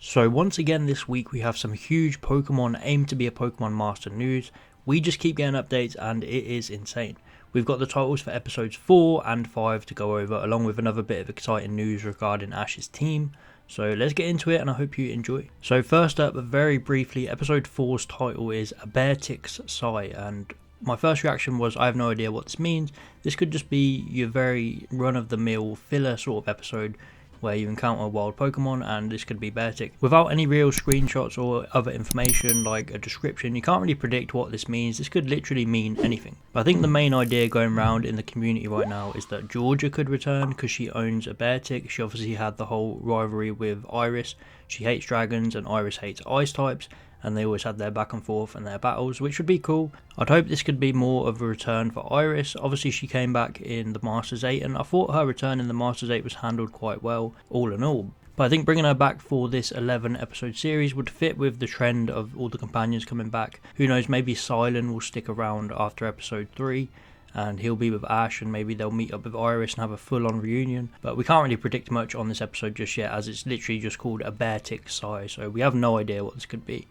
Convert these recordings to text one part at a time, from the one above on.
So once again this week we have some huge Pokemon aim to be a Pokemon Master news. We just keep getting updates and it is insane. We've got the titles for episodes 4 and 5 to go over, along with another bit of exciting news regarding Ash's team. So let's get into it and I hope you enjoy. So first up, very briefly, episode 4's title is A BEARTIC's Sigh, and my first reaction was I have no idea what this means. This could just be your very run-of-the-mill filler sort of episode where you encounter wild Pokemon, and this could be BEARTIC. Without any real screenshots or other information like a description, you can't really predict what this means. This could literally mean anything. But I think the main idea going around in the community right now is that Georgia could return because she owns a BEARTIC. She obviously had the whole rivalry with Iris. She hates dragons and Iris hates ice types, and they always had their back and forth and their battles, which would be cool. I'd hope this could be more of a return for Iris. Obviously she came back in the Masters 8 and I thought her return in the Masters 8 was handled quite well all in all. But I think bringing her back for this 11 episode series would fit with the trend of all the companions coming back. Who knows, maybe Silent will stick around after episode 3 and he'll be with Ash, and maybe they'll meet up with Iris and have a full-on reunion. But we can't really predict much on this episode just yet, as it's literally just called A BEARTIC Sigh, so we have no idea what this could be.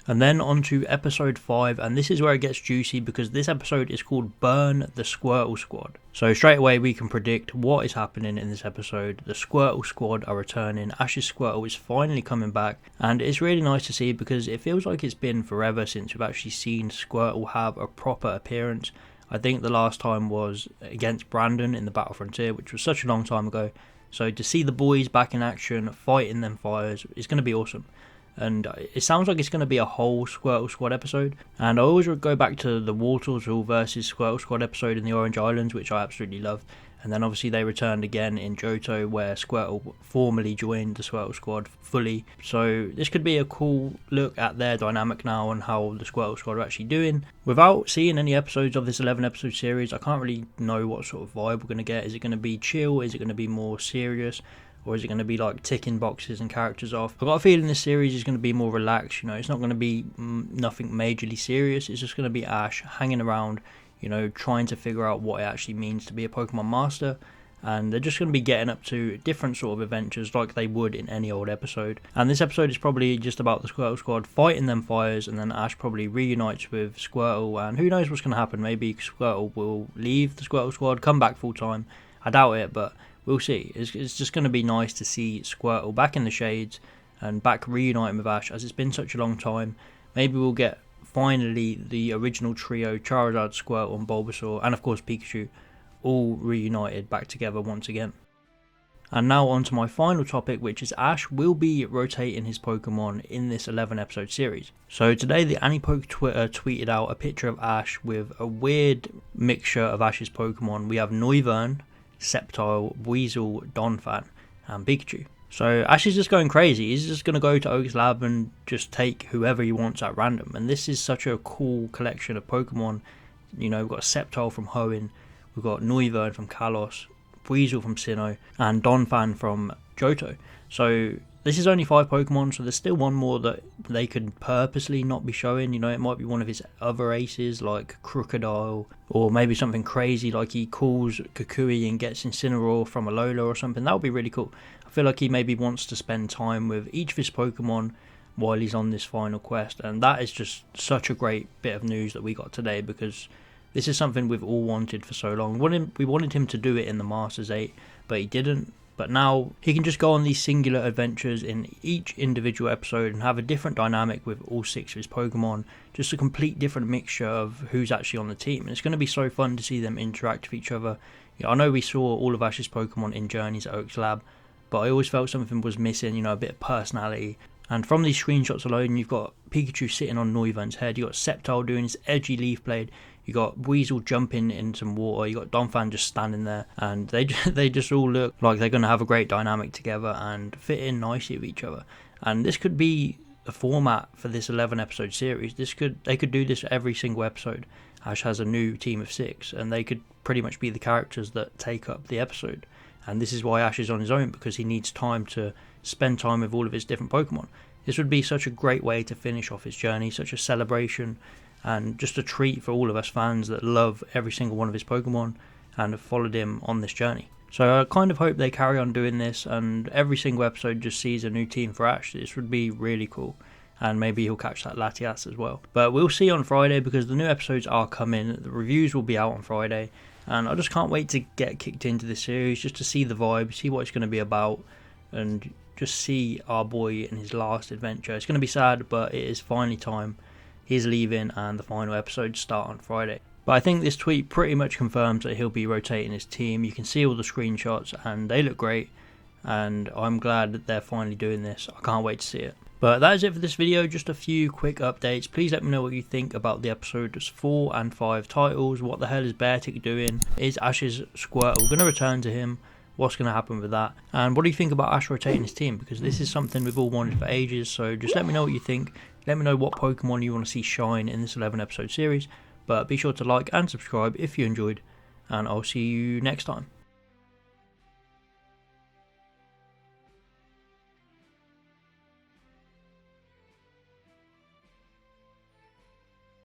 And then on to episode 5, and this is where it gets juicy because this episode is called Burn the Squirtle Squad. So straight away we can predict what is happening in this episode. The Squirtle Squad are returning, Ash's Squirtle is finally coming back, and it's really nice to see because it feels like it's been forever since we've actually seen Squirtle have a proper appearance. I think the last time was against Brandon in the Battle Frontier, which was such a long time ago. So to see the boys back in action, fighting them fires, is going to be awesome. And it sounds like it's going to be a whole Squirtle Squad episode. And I always go back to the Wartortle versus Squirtle Squad episode in the Orange Islands, which I absolutely loved. And then obviously they returned again in Johto, where Squirtle formally joined the Squirtle Squad fully. So this could be a cool look at their dynamic now and how the Squirtle Squad are actually doing. Without seeing any episodes of this 11 episode series, I can't really know what sort of vibe we're going to get. Is it going to be chill? Is it going to be more serious? Or is it going to be like ticking boxes and characters off? I've got a feeling this series is going to be more relaxed, you know. It's not going to be nothing majorly serious. It's just going to be Ash hanging around, you know, trying to figure out what it actually means to be a Pokemon Master. And they're just going to be getting up to different sort of adventures like they would in any old episode. And this episode is probably just about the Squirtle Squad fighting them fires, and then Ash probably reunites with Squirtle, and who knows what's going to happen. Maybe Squirtle will leave the Squirtle Squad, come back full time. I doubt it, but we'll see. It's just going to be nice to see Squirtle back in the shades and back reuniting with Ash, as it's been such a long time. Maybe we'll get finally the original trio, Charizard, Squirtle and Bulbasaur, and of course Pikachu, all reunited back together once again. And now on to my final topic, which is Ash will be rotating his Pokemon in this 11 episode series. So today the AniPoke Twitter tweeted out a picture of Ash with a weird mixture of Ash's Pokemon. We have Noivern, Sceptile, Weasel, Donphan and Pikachu. So Ash is just going crazy. He's just going to go to Oak's lab and just take whoever he wants at random. And this is such a cool collection of Pokemon. You know, we've got Sceptile from Hoenn, we've got Noivern from Kalos, Weasel from Sinnoh, and Donphan from Johto. So this is only 5 Pokemon, so there's still one more that they could purposely not be showing. You know, it might be one of his other aces like Crocodile, or maybe something crazy like he calls Kukui and gets Incineroar from Alola or something. That would be really cool. I feel like he maybe wants to spend time with each of his Pokemon while he's on this final quest, and that is just such a great bit of news that we got today, because this is something we've all wanted for so long. We wanted him to do it in the Masters 8, but he didn't. But now he can just go on these singular adventures in each individual episode and have a different dynamic with all 6 of his Pokemon. Just a complete different mixture of who's actually on the team. And it's going to be so fun to see them interact with each other. I know we saw all of Ash's Pokemon in Journeys at Oak's lab, but I always felt something was missing, you know, a bit of personality. And from these screenshots alone, you've got Pikachu sitting on Noivern's head, you've got Sceptile doing his edgy Leaf Blade, you got Weasel jumping in some water, you got Donphan just standing there, and they just all look like they're going to have a great dynamic together and fit in nicely with each other. And this could be the format for this 11 episode series. They could do this every single episode. Ash has a new team of 6, and they could pretty much be the characters that take up the episode. And this is why Ash is on his own, because he needs time to spend time with all of his different Pokemon. This would be such a great way to finish off his journey, such a celebration, and just a treat for all of us fans that love every single one of his Pokemon and have followed him on this journey. So I kind of hope they carry on doing this, and every single episode just sees a new team for Ash. This would be really cool. And maybe he'll catch that Latias as well. But we'll see on Friday, because the new episodes are coming. The reviews will be out on Friday. And I just can't wait to get kicked into this series, just to see the vibe, see what it's going to be about, and just see our boy in his last adventure. It's going to be sad, but it is finally time. He's leaving and the final episodes start on Friday. But I think this tweet pretty much confirms that he'll be rotating his team. You can see all the screenshots and they look great. And I'm glad that they're finally doing this. I can't wait to see it. But that is it for this video, just a few quick updates. Please let me know what you think about the episodes 4 and 5 titles. What the hell is BEARTIC doing? Is Ash's Squirtle going to return to him? What's going to happen with that? And what do you think about Ash rotating his team? Because this is something we've all wanted for ages. So just let me know what you think. Let me know what Pokemon you want to see shine in this 11 episode series. But be sure to like and subscribe if you enjoyed. And I'll see you next time.